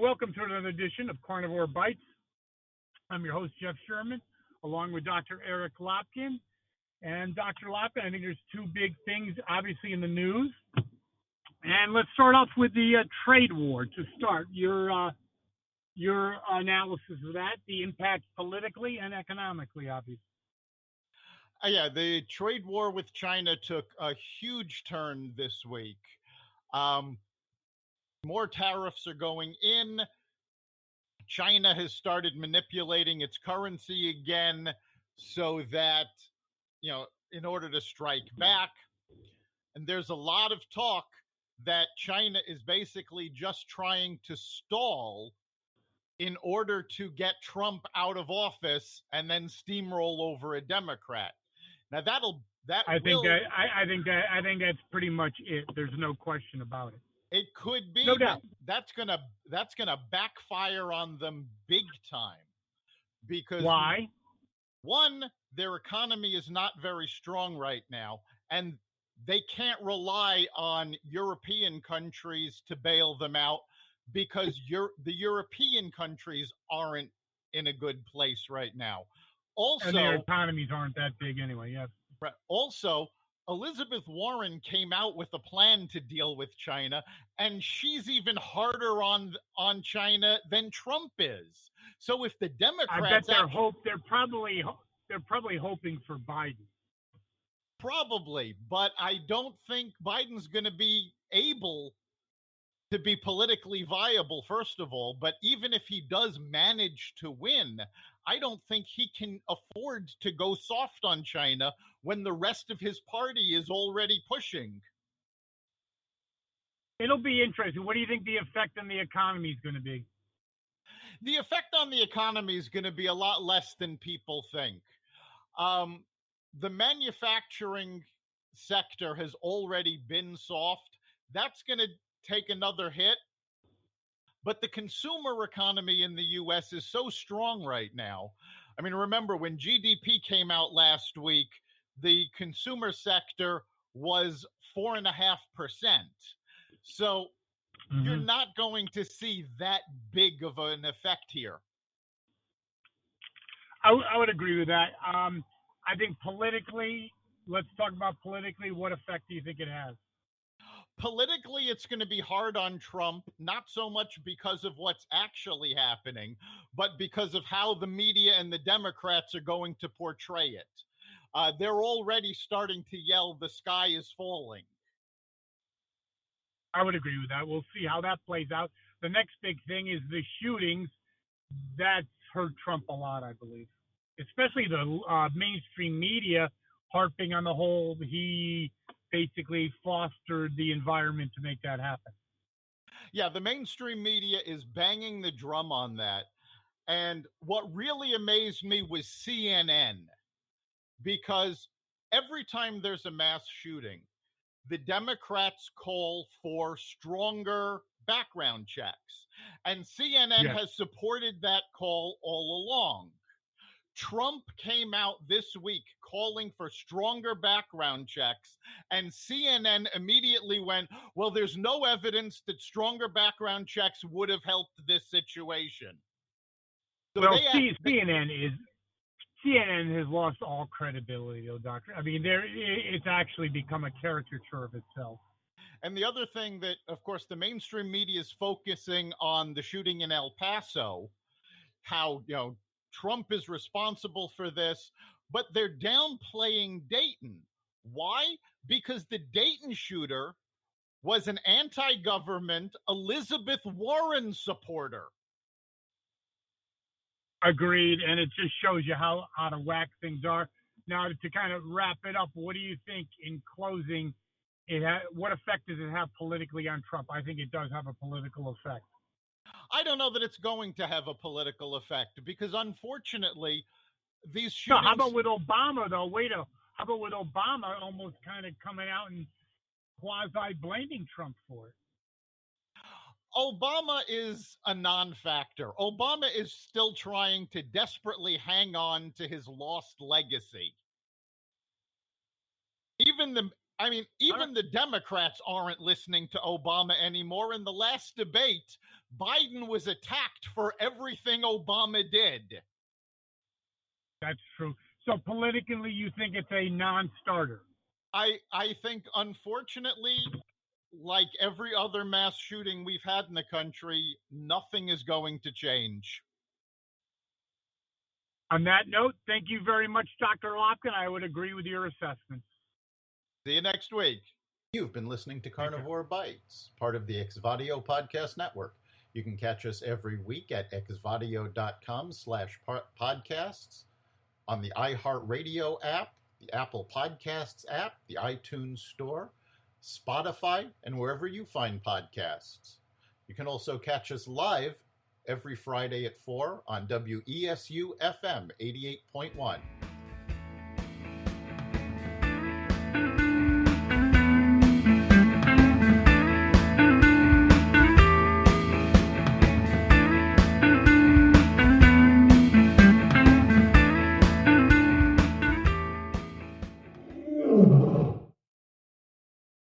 Welcome to another edition of Carnivore Bites. I'm your host, Jeff Sherman, along with Dr. Eric Lopkin. And Dr. Lopkin, I think there's two big things, obviously, in the news. And let's start off with the trade war to start. Your analysis of that, the impact politically and economically, obviously. Yeah, the trade war with China took a huge turn this week. More tariffs are going in. China has started manipulating its currency again so that, in order to strike back. And there's a lot of talk that China is basically just trying to stall in order to get Trump out of office and then steamroll over a Democrat. Now I think that's pretty much it. There's no question about it. It could be, no doubt. That's gonna backfire on them big time. Because why? One, their economy is not very strong right now, and they can't rely on European countries to bail them out because the European countries aren't in a good place right now. Also, and their economies aren't that big anyway, yes. Right. Also, Elizabeth Warren came out with a plan to deal with China, and she's even harder on China than Trump is. So if the Democrats, I bet they're probably hoping for Biden. Probably, but I don't think Biden's going to be able to be politically viable, first of all. But even if he does manage to win, I don't think he can afford to go soft on China when the rest of his party is already pushing. It'll be interesting. What do you think the effect on the economy is going to be? The effect on the economy is going to be a lot less than people think. The manufacturing sector has already been soft. That's going to take another hit. But the consumer economy in the U.S. is so strong right now. I mean, remember when GDP came out last week, the consumer sector was 4.5%. So you're not going to see that big of an effect here. I would agree with that. I think politically, let's talk about politically, what effect do you think it has? Politically, it's going to be hard on Trump, not so much because of what's actually happening, but because of how the media and the Democrats are going to portray it. They're already starting to yell, "The sky is falling." I would agree with that. We'll see how that plays out. The next big thing is the shootings. That's hurt Trump a lot, I believe, especially the mainstream media harping on the whole he basically fostered the environment to make that happen. Yeah, the mainstream media is banging the drum on that. And what really amazed me was CNN, because every time there's a mass shooting, the Democrats call for stronger background checks. And CNN has supported that call all along. Trump came out this week calling for stronger background checks, and CNN immediately went, well, there's no evidence that stronger background checks would have helped this situation. So well, CNN has lost all credibility, though, Doctor. I mean, it's actually become a caricature of itself. And the other thing that, of course, the mainstream media is focusing on the shooting in El Paso, how, Trump is responsible for this, but they're downplaying Dayton. Why? Because the Dayton shooter was an anti-government Elizabeth Warren supporter. Agreed, and it just shows you how out of whack things are. Now, to kind of wrap it up, what do you think in closing? What effect does it have politically on Trump? I think it does have a political effect. I don't know that it's going to have a political effect because, unfortunately, these shootings... So how about with Obama, though? How about with Obama almost kind of coming out and quasi-blaming Trump for it? Obama is a non-factor. Obama is still trying to desperately hang on to his lost legacy. Even the Democrats aren't listening to Obama anymore. In the last debate, Biden was attacked for everything Obama did. That's true. So politically, you think it's a non-starter? I think, unfortunately, like every other mass shooting we've had in the country, nothing is going to change. On that note, thank you very much, Dr. Lopkin. I would agree with your assessment. See you next week. You've been listening to Carnivore Bites, part of the Exvadio Podcast Network. You can catch us every week at exvadio.com/podcasts, on the iHeartRadio app, the Apple Podcasts app, the iTunes Store, Spotify, and wherever you find podcasts. You can also catch us live every Friday at 4 on WESU FM 88.1.